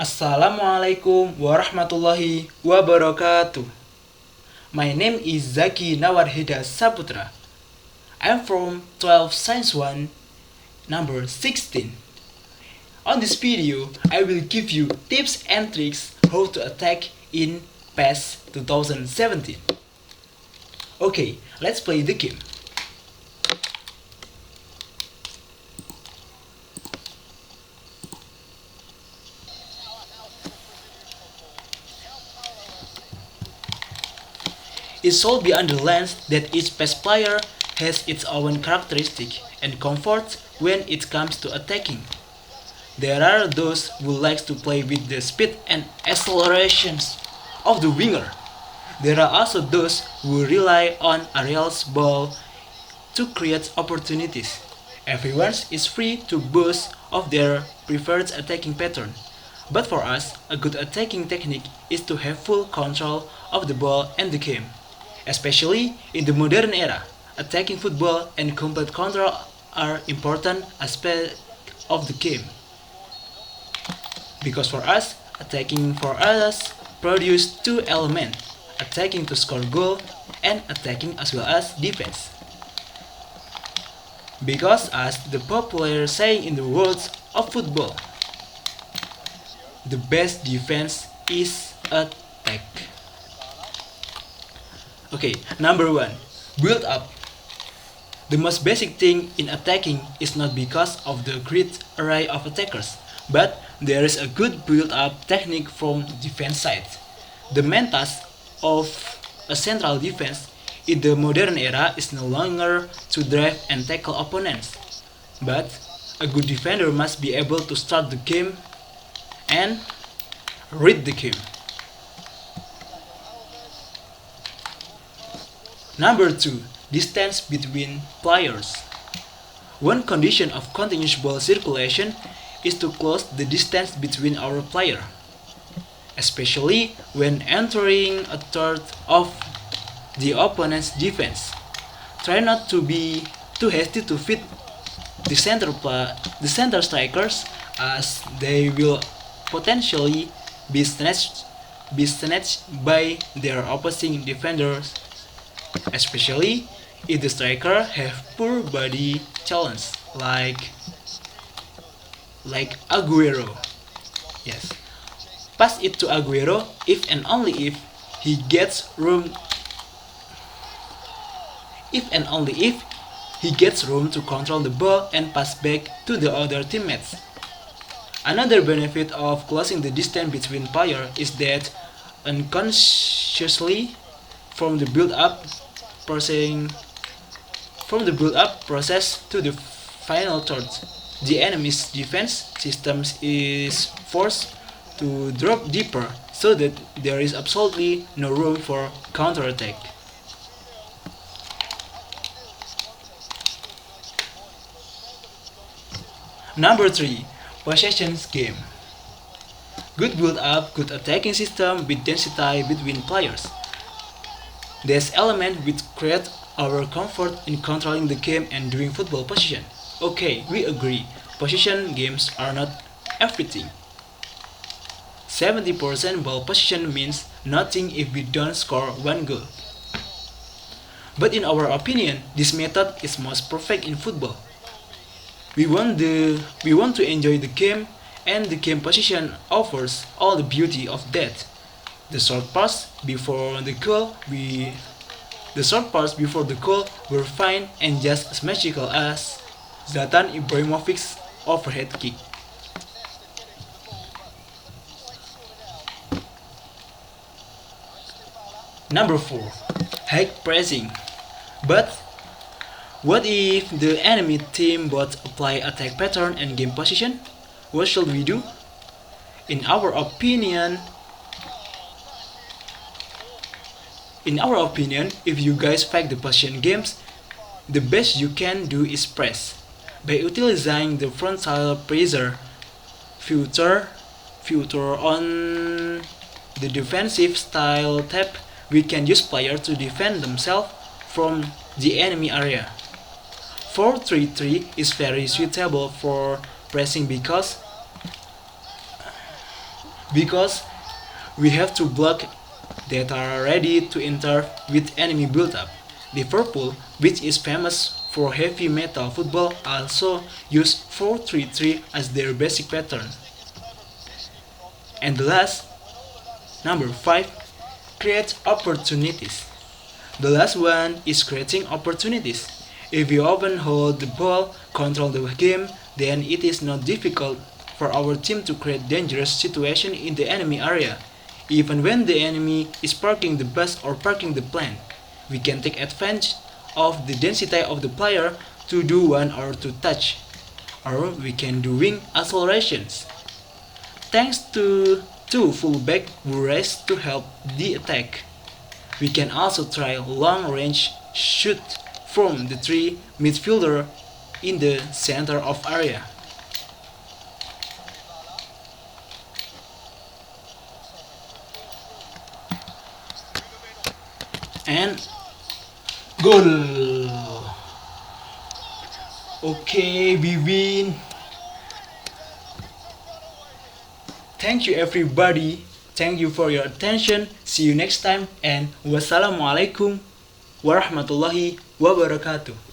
Assalamualaikum warahmatullahi wabarakatuh. My name is Dzaki Nawar Saputra. I'm from 12 Science 1, number 16. On this video, I will give you tips and tricks how to attack in PES 2017. Okay, let's play the game. It should be underlined that each PES player has its own characteristic and comfort when it comes to attacking. There are those who like to play with the speed and accelerations of the winger. There are also those who rely on aerial ball to create opportunities. Everyone is free to boast of their preferred attacking pattern. But for us, a good attacking technique is to have full control of the ball and the game. Especially in the modern era, attacking football and complete control are important aspects of the game. Because for us, attacking for us produce two elements, attacking to score goal and attacking as well as defense. Because as the popular saying in the world of football, the best defense is attack. Okay, number 1. Build up. The most basic thing in attacking is not because of the great array of attackers, but there is a good build-up technique from the defense side. The main task of a central defense in the modern era is no longer to drive and tackle opponents, but a good defender must be able to start the game and read the game. Number 2. Distance between players. One condition of continuous ball circulation is to close the distance between our player, especially when entering a third of the opponent's defense. Try not to be too hasty to fit the center strikers, as they will potentially be snatched by their opposing defenders, especially if the striker have poor body challenge like Aguero. Yes. Pass it to Aguero if and only if he gets room to control the ball and pass back to the other teammates. Another benefit of closing the distance between players is that unconsciously from the build-up process to the final third, the enemy's defense system is forced to drop deeper so that there is absolutely no room for counterattack. Number 3. Possessions game. Good build-up, good attacking system with density between players. These elements which create our comfort in controlling the game and doing football position. Okay, we agree, position games are not everything. 70% ball position means nothing if we don't score one goal. But in our opinion, this method is most perfect in football. We want to enjoy the game, and the game position offers all the beauty of that. The short pass before the goal were fine and just as magical as Zlatan Ibrahimovic's overhead kick. Number 4. High pressing. But what if the enemy team both apply attack pattern and game position? What should we do? In our opinion, if you guys fake the position games, the best you can do is press. By utilizing the frontal pressure feature on the defensive style tab, we can use players to defend themselves from the enemy area. 4-3-3 is very suitable for pressing because because we have to block that are ready to enter with enemy build-up. Liverpool, which is famous for heavy metal football, also use 4-3-3 as their basic pattern. And the last, number 5, create opportunities. The last one is creating opportunities. If we often hold the ball, control the game, then it is not difficult for our team to create dangerous situations in the enemy area. Even when the enemy is parking the bus or parking the plane, we can take advantage of the density of the player to do one or two touch, or we can do wing accelerations. Thanks to two fullback who race to help the attack. We can also try long-range shoot from the three midfielder in the center of area. And goal. Okay, we win. Thank you everybody. Thank you for your attention. See you next time and wassalamualaikum warahmatullahi wabarakatuh.